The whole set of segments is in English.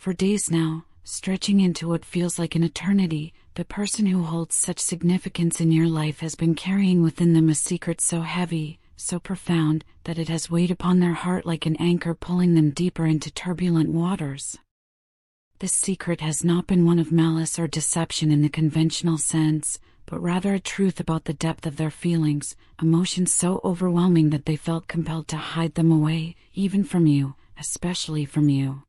For days now, stretching into what feels like an eternity, the person who holds such significance in your life has been carrying within them a secret so heavy, so profound, that it has weighed upon their heart like an anchor pulling them deeper into turbulent waters. This secret has not been one of malice or deception in the conventional sense, but rather a truth about the depth of their feelings, emotions so overwhelming that they felt compelled to hide them away, even from you, especially from you.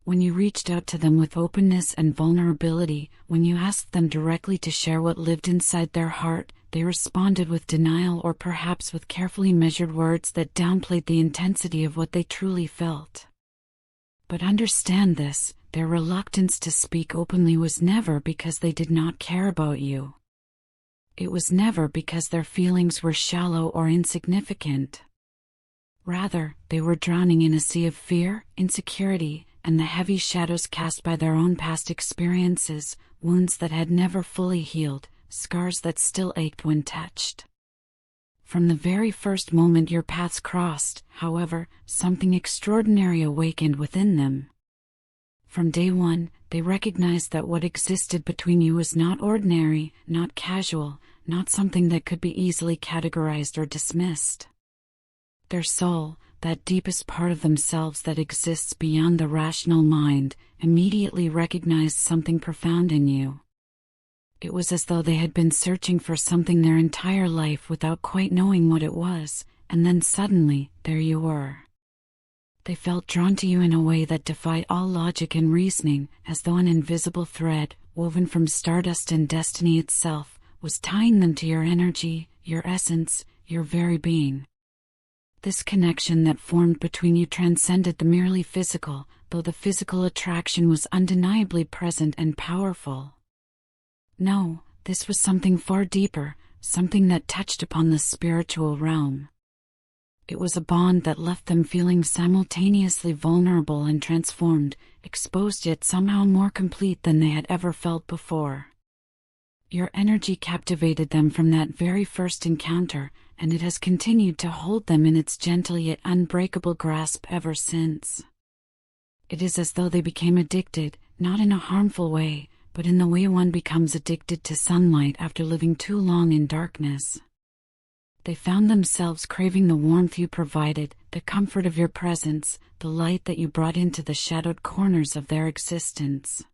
When you reached out to them with openness and vulnerability, when you asked them directly to share what lived inside their heart, they responded with denial or perhaps with carefully measured words that downplayed the intensity of what they truly felt. But understand this, their reluctance to speak openly was never because they did not care about you. It was never because their feelings were shallow or insignificant. Rather, they were drowning in a sea of fear, insecurity, and the heavy shadows cast by their own past experiences, wounds that had never fully healed, scars that still ached when touched. From the very first moment your paths crossed, however, something extraordinary awakened within them. From day one, they recognized that what existed between you was not ordinary, not casual, not something that could be easily categorized or dismissed. Their soul, that deepest part of themselves that exists beyond the rational mind, immediately recognized something profound in you. It was as though they had been searching for something their entire life without quite knowing what it was, and then suddenly, there you were. They felt drawn to you in a way that defied all logic and reasoning, as though an invisible thread, woven from stardust and destiny itself, was tying them to your energy, your essence, your very being. This connection that formed between you transcended the merely physical, though the physical attraction was undeniably present and powerful. No, this was something far deeper, something that touched upon the spiritual realm. It was a bond that left them feeling simultaneously vulnerable and transformed, exposed yet somehow more complete than they had ever felt before. Your energy captivated them from that very first encounter, and it has continued to hold them in its gentle yet unbreakable grasp ever since. It is as though they became addicted, not in a harmful way, but in the way one becomes addicted to sunlight after living too long in darkness. They found themselves craving the warmth you provided, the comfort of your presence, the light that you brought into the shadowed corners of their existence.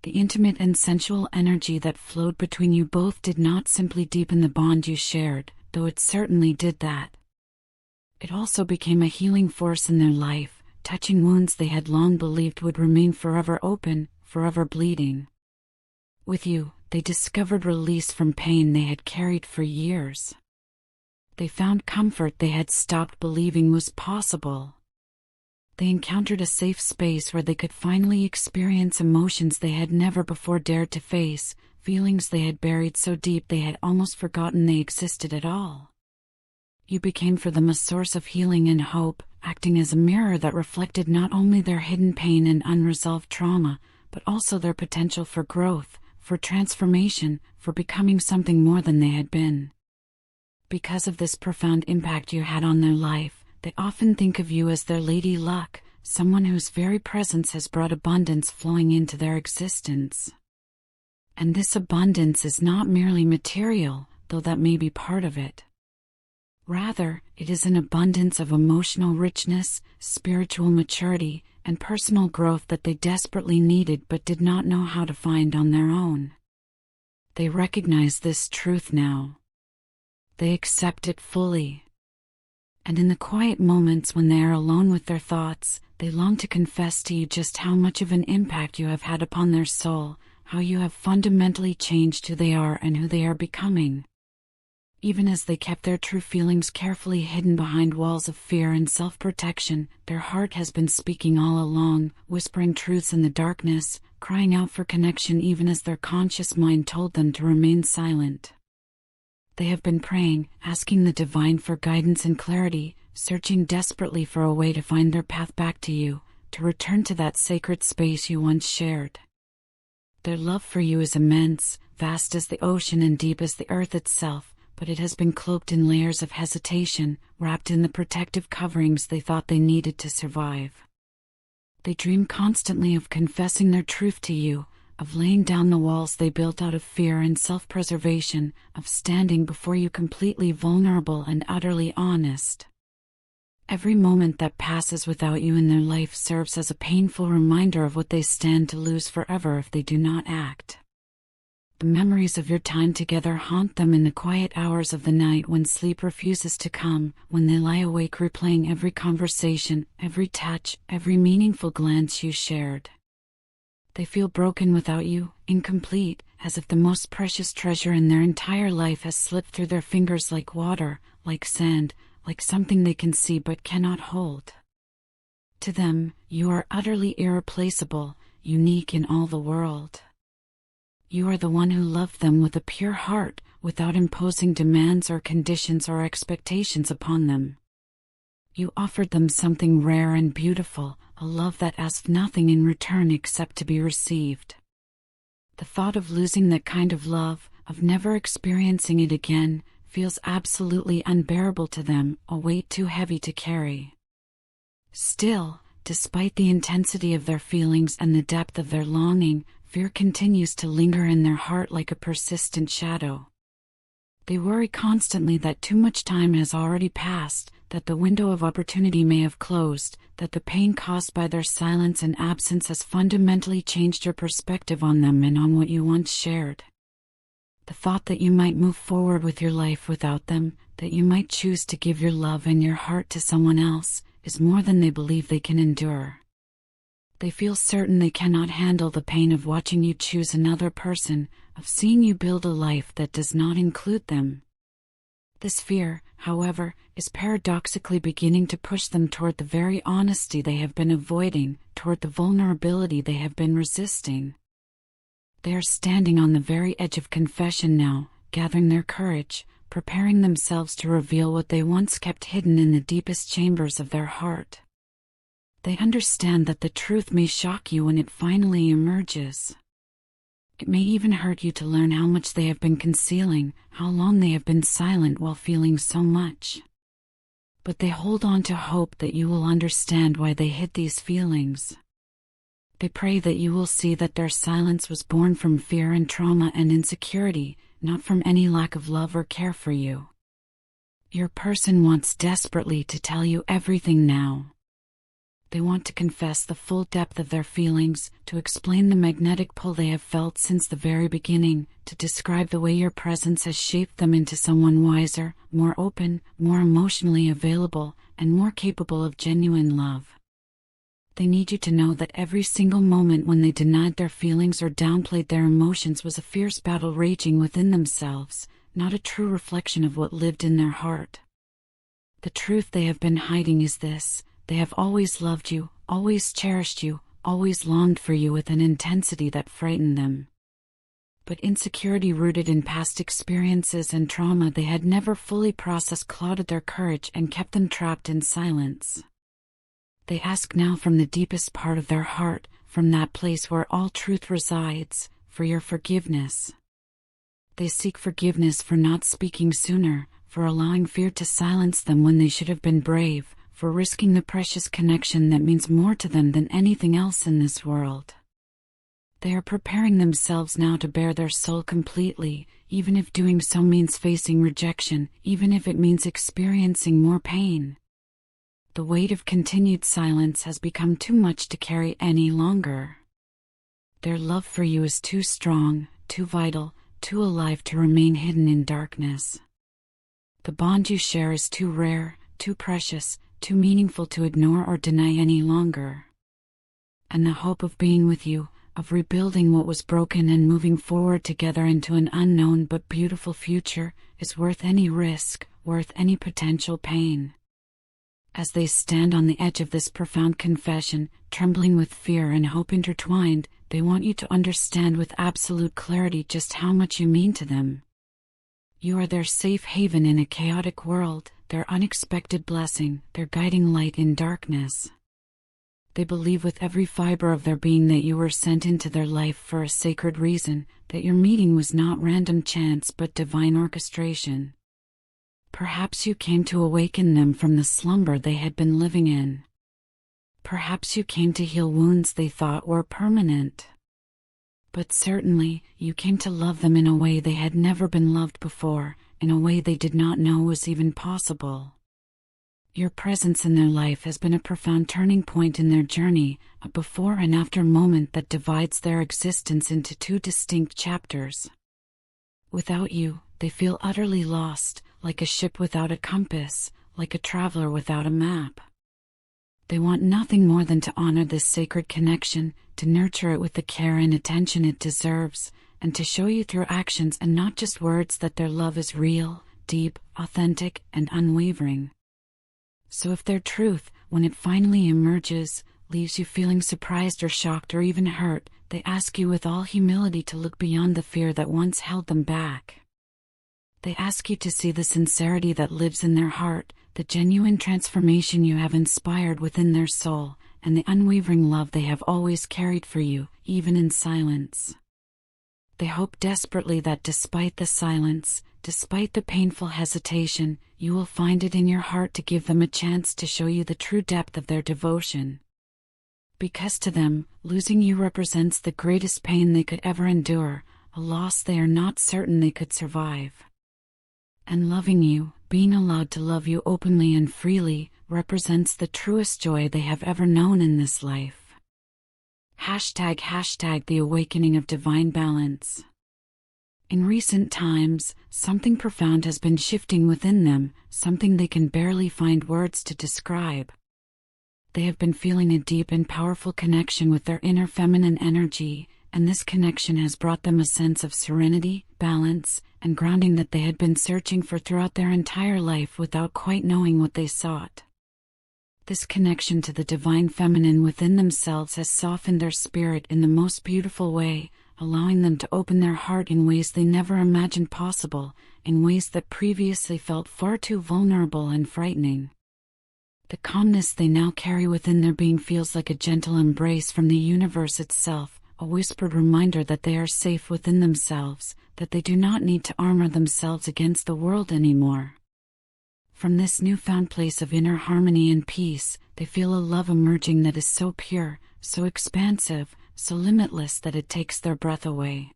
The intimate and sensual energy that flowed between you both did not simply deepen the bond you shared, though it certainly did that. It also became a healing force in their life, touching wounds they had long believed would remain forever open, forever bleeding. With you, they discovered release from pain they had carried for years. They found comfort they had stopped believing was possible. They encountered a safe space where they could finally experience emotions they had never before dared to face, feelings they had buried so deep they had almost forgotten they existed at all. You became for them a source of healing and hope, acting as a mirror that reflected not only their hidden pain and unresolved trauma, but also their potential for growth, for transformation, for becoming something more than they had been. Because of this profound impact you had on their life, they often think of you as their Lady Luck, someone whose very presence has brought abundance flowing into their existence. And this abundance is not merely material, though that may be part of it. Rather, it is an abundance of emotional richness, spiritual maturity, and personal growth that they desperately needed but did not know how to find on their own. They recognize this truth now. They accept it fully. And in the quiet moments when they are alone with their thoughts, they long to confess to you just how much of an impact you have had upon their soul, how you have fundamentally changed who they are and who they are becoming. Even as they kept their true feelings carefully hidden behind walls of fear and self-protection, their heart has been speaking all along, whispering truths in the darkness, crying out for connection even as their conscious mind told them to remain silent. They have been praying, asking the divine for guidance and clarity, searching desperately for a way to find their path back to you, to return to that sacred space you once shared. Their love for you is immense, vast as the ocean and deep as the earth itself, but it has been cloaked in layers of hesitation, wrapped in the protective coverings they thought they needed to survive. They dream constantly of confessing their truth to you, of laying down the walls they built out of fear and self-preservation, of standing before you completely vulnerable and utterly honest. Every moment that passes without you in their life serves as a painful reminder of what they stand to lose forever if they do not act. The memories of your time together haunt them in the quiet hours of the night when sleep refuses to come, when they lie awake replaying every conversation, every touch, every meaningful glance you shared. They feel broken without you, incomplete, as if the most precious treasure in their entire life has slipped through their fingers like water, like sand, like something they can see but cannot hold. To them, you are utterly irreplaceable, unique in all the world. You are the one who loved them with a pure heart, without imposing demands or conditions or expectations upon them. You offered them something rare and beautiful, a love that asked nothing in return except to be received. The thought of losing that kind of love, of never experiencing it again, feels absolutely unbearable to them, a weight too heavy to carry. Still, despite the intensity of their feelings and the depth of their longing, fear continues to linger in their heart like a persistent shadow. They worry constantly that too much time has already passed, that the window of opportunity may have closed, that the pain caused by their silence and absence has fundamentally changed your perspective on them and on what you once shared. The thought that you might move forward with your life without them, that you might choose to give your love and your heart to someone else, is more than they believe they can endure. They feel certain they cannot handle the pain of watching you choose another person, of seeing you build a life that does not include them. This fear, however, is paradoxically beginning to push them toward the very honesty they have been avoiding, toward the vulnerability they have been resisting. They are standing on the very edge of confession now, gathering their courage, preparing themselves to reveal what they once kept hidden in the deepest chambers of their heart. They understand that the truth may shock you when it finally emerges. It may even hurt you to learn how much they have been concealing, how long they have been silent while feeling so much. But they hold on to hope that you will understand why they hid these feelings. They pray that you will see that their silence was born from fear and trauma and insecurity, not from any lack of love or care for you. Your person wants desperately to tell you everything now. They want to confess the full depth of their feelings, to explain the magnetic pull they have felt since the very beginning, to describe the way your presence has shaped them into someone wiser, more open, more emotionally available, and more capable of genuine love. They need you to know that every single moment when they denied their feelings or downplayed their emotions was a fierce battle raging within themselves, not a true reflection of what lived in their heart. The truth they have been hiding is this: they have always loved you, always cherished you, always longed for you with an intensity that frightened them. But insecurity rooted in past experiences and trauma they had never fully processed clouded their courage and kept them trapped in silence. They ask now from the deepest part of their heart, from that place where all truth resides, for your forgiveness. They seek forgiveness for not speaking sooner, for allowing fear to silence them when they should have been brave, for risking the precious connection that means more to them than anything else in this world. They are preparing themselves now to bare their soul completely, even if doing so means facing rejection, even if it means experiencing more pain. The weight of continued silence has become too much to carry any longer. Their love for you is too strong, too vital, too alive to remain hidden in darkness. The bond you share is too rare, too precious, too meaningful to ignore or deny any longer. And the hope of being with you, of rebuilding what was broken and moving forward together into an unknown but beautiful future, is worth any risk, worth any potential pain. As they stand on the edge of this profound confession, trembling with fear and hope intertwined, they want you to understand with absolute clarity just how much you mean to them. You are their safe haven in a chaotic world, their unexpected blessing, their guiding light in darkness. They believe with every fiber of their being that you were sent into their life for a sacred reason, that your meeting was not random chance but divine orchestration. Perhaps you came to awaken them from the slumber they had been living in. Perhaps you came to heal wounds they thought were permanent. But certainly, you came to love them in a way they had never been loved before, in a way they did not know was even possible. Your presence in their life has been a profound turning point in their journey, a before and after moment that divides their existence into two distinct chapters. Without you, they feel utterly lost, like a ship without a compass, like a traveler without a map. They want nothing more than to honor this sacred connection, to nurture it with the care and attention it deserves, and to show you through actions and not just words that their love is real, deep, authentic, and unwavering. So if their truth, when it finally emerges, leaves you feeling surprised or shocked or even hurt, they ask you with all humility to look beyond the fear that once held them back. They ask you to see the sincerity that lives in their heart, the genuine transformation you have inspired within their soul, and the unwavering love they have always carried for you, even in silence. They hope desperately that despite the silence, despite the painful hesitation, you will find it in your heart to give them a chance to show you the true depth of their devotion. Because to them, losing you represents the greatest pain they could ever endure, a loss they are not certain they could survive. And loving you, being allowed to love you openly and freely, represents the truest joy they have ever known in this life. ## the awakening of divine balance. In recent times, something profound has been shifting within them, something they can barely find words to describe. They have been feeling a deep and powerful connection with their inner feminine energy, and this connection has brought them a sense of serenity, balance, and grounding that they had been searching for throughout their entire life without quite knowing what they sought. This connection to the divine feminine within themselves has softened their spirit in the most beautiful way, allowing them to open their heart in ways they never imagined possible, in ways that previously felt far too vulnerable and frightening. The calmness they now carry within their being feels like a gentle embrace from the universe itself, a whispered reminder that they are safe within themselves, that they do not need to armor themselves against the world anymore. From this newfound place of inner harmony and peace, they feel a love emerging that is so pure, so expansive, so limitless that it takes their breath away.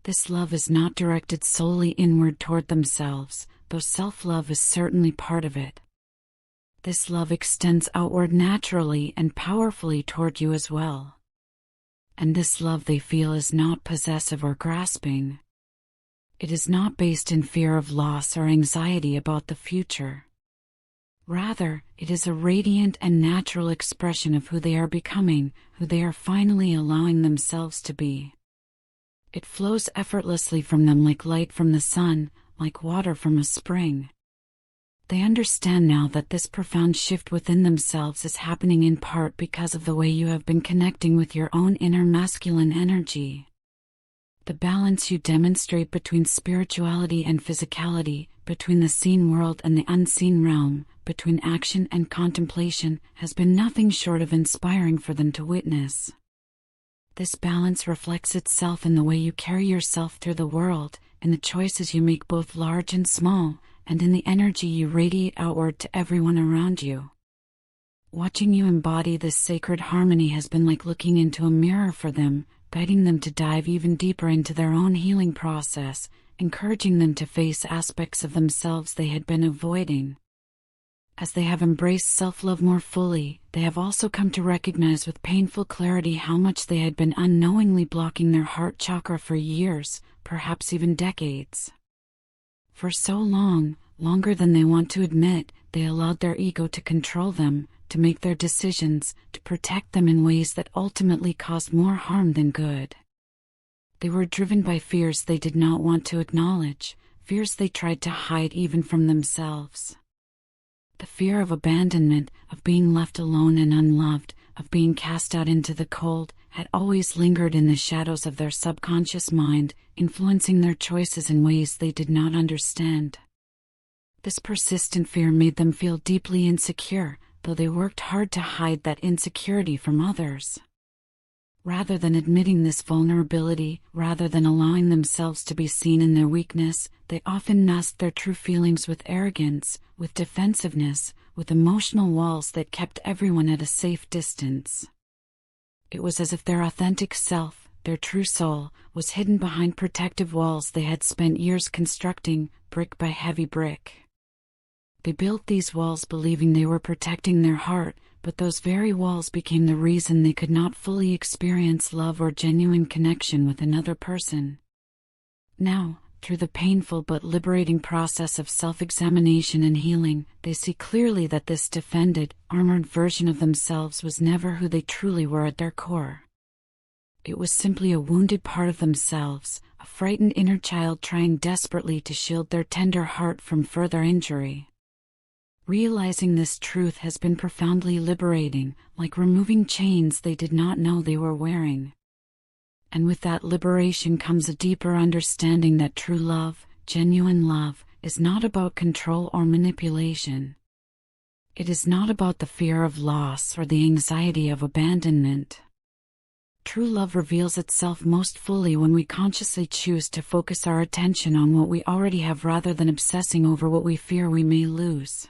This love is not directed solely inward toward themselves, though self-love is certainly part of it. This love extends outward naturally and powerfully toward you as well. And this love they feel is not possessive or grasping. It is not based in fear of loss or anxiety about the future. Rather, it is a radiant and natural expression of who they are becoming, who they are finally allowing themselves to be. It flows effortlessly from them like light from the sun, like water from a spring. They understand now that this profound shift within themselves is happening in part because of the way you have been connecting with your own inner masculine energy. The balance you demonstrate between spirituality and physicality, between the seen world and the unseen realm, between action and contemplation, has been nothing short of inspiring for them to witness. This balance reflects itself in the way you carry yourself through the world, in the choices you make both large and small, and in the energy you radiate outward to everyone around you. Watching you embody this sacred harmony has been like looking into a mirror for them, guiding them to dive even deeper into their own healing process, encouraging them to face aspects of themselves they had been avoiding. As they have embraced self-love more fully, they have also come to recognize with painful clarity how much they had been unknowingly blocking their heart chakra for years, perhaps even decades. For so long, longer than they want to admit, they allowed their ego to control them, to make their decisions, to protect them in ways that ultimately caused more harm than good. They were driven by fears they did not want to acknowledge, fears they tried to hide even from themselves. The fear of abandonment, of being left alone and unloved, of being cast out into the cold, had always lingered in the shadows of their subconscious mind, influencing their choices in ways they did not understand. This persistent fear made them feel deeply insecure, though they worked hard to hide that insecurity from others. Rather than admitting this vulnerability, rather than allowing themselves to be seen in their weakness, they often masked their true feelings with arrogance, with defensiveness, with emotional walls that kept everyone at a safe distance. It was as if their authentic self, their true soul, was hidden behind protective walls they had spent years constructing, brick by heavy brick. They built these walls believing they were protecting their heart, but those very walls became the reason they could not fully experience love or genuine connection with another person. Now, through the painful but liberating process of self-examination and healing, they see clearly that this defended, armored version of themselves was never who they truly were at their core. It was simply a wounded part of themselves, a frightened inner child trying desperately to shield their tender heart from further injury. Realizing this truth has been profoundly liberating, like removing chains they did not know they were wearing. And with that liberation comes a deeper understanding that true love, genuine love, is not about control or manipulation. It is not about the fear of loss or the anxiety of abandonment. True love reveals itself most fully when we consciously choose to focus our attention on what we already have rather than obsessing over what we fear we may lose.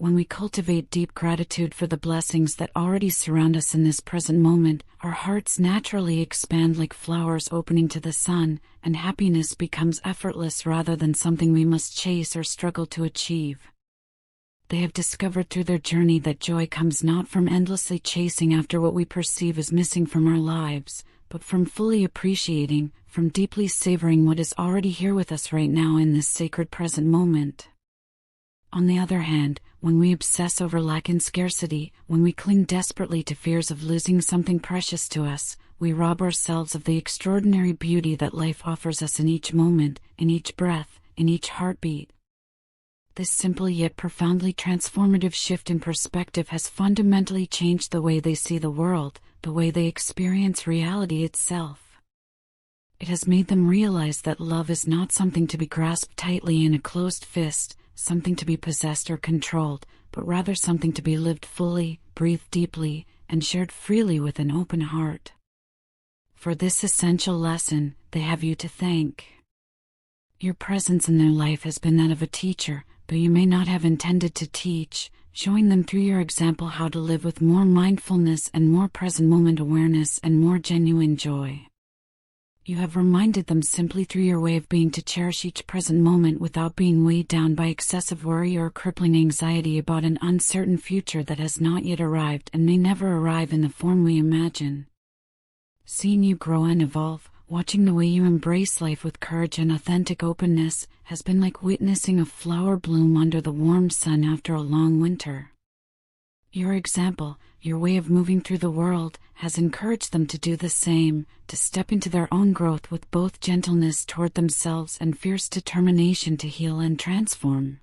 When we cultivate deep gratitude for the blessings that already surround us in this present moment, our hearts naturally expand like flowers opening to the sun, and happiness becomes effortless rather than something we must chase or struggle to achieve. They have discovered through their journey that joy comes not from endlessly chasing after what we perceive as missing from our lives, but from fully appreciating, from deeply savoring what is already here with us right now in this sacred present moment. On the other hand, when we obsess over lack and scarcity, when we cling desperately to fears of losing something precious to us, we rob ourselves of the extraordinary beauty that life offers us in each moment, in each breath, in each heartbeat. This simple yet profoundly transformative shift in perspective has fundamentally changed the way they see the world, the way they experience reality itself. It has made them realize that love is not something to be grasped tightly in a closed fist, something to be possessed or controlled, but rather something to be lived fully, breathed deeply, and shared freely with an open heart. For this essential lesson, they have you to thank. Your presence in their life has been that of a teacher, though you may not have intended to teach, showing them through your example how to live with more mindfulness and more present moment awareness and more genuine joy. You have reminded them simply through your way of being to cherish each present moment without being weighed down by excessive worry or crippling anxiety about an uncertain future that has not yet arrived and may never arrive in the form we imagine. Seeing you grow and evolve, watching the way you embrace life with courage and authentic openness, has been like witnessing a flower bloom under the warm sun after a long winter. Your example, your way of moving through the world, has encouraged them to do the same, to step into their own growth with both gentleness toward themselves and fierce determination to heal and transform.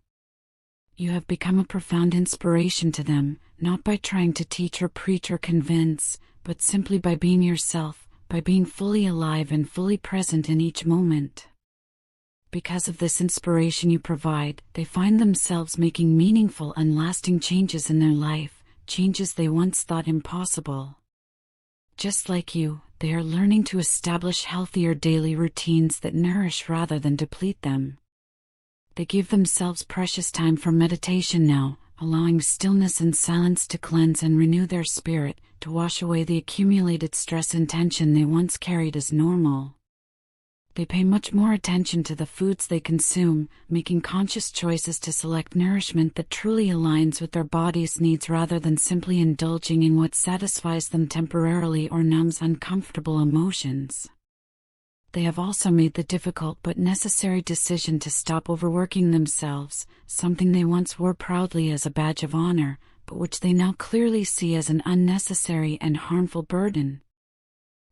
You have become a profound inspiration to them, not by trying to teach or preach or convince, but simply by being yourself, by being fully alive and fully present in each moment. Because of this inspiration you provide, they find themselves making meaningful and lasting changes in their life, changes they once thought impossible. Just like you, they are learning to establish healthier daily routines that nourish rather than deplete them. They give themselves precious time for meditation now, allowing stillness and silence to cleanse and renew their spirit, to wash away the accumulated stress and tension they once carried as normal. They pay much more attention to the foods they consume, making conscious choices to select nourishment that truly aligns with their body's needs rather than simply indulging in what satisfies them temporarily or numbs uncomfortable emotions. They have also made the difficult but necessary decision to stop overworking themselves, something they once wore proudly as a badge of honor, but which they now clearly see as an unnecessary and harmful burden.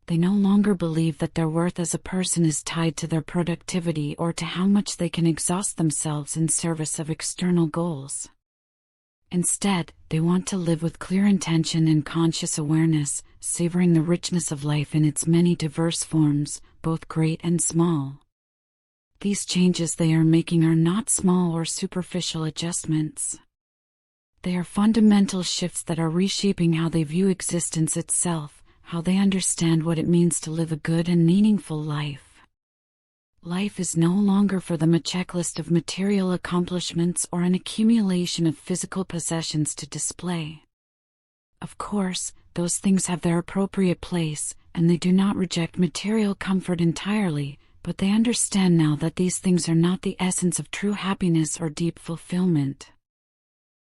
They no longer believe that their worth as a person is tied to their productivity or to how much they can exhaust themselves in service of external goals. Instead, they want to live with clear intention and conscious awareness, savoring the richness of life in its many diverse forms, both great and small. These changes they are making are not small or superficial adjustments. They are fundamental shifts that are reshaping how they view existence itself, how they understand what it means to live a good and meaningful life. Life is no longer for them a checklist of material accomplishments or an accumulation of physical possessions to display. Of course, those things have their appropriate place, and they do not reject material comfort entirely, but they understand now that these things are not the essence of true happiness or deep fulfillment.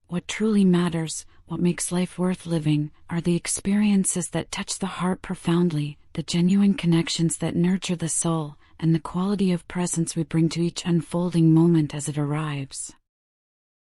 What truly matters, what makes life worth living, are the experiences that touch the heart profoundly, the genuine connections that nurture the soul, and the quality of presence we bring to each unfolding moment as it arrives.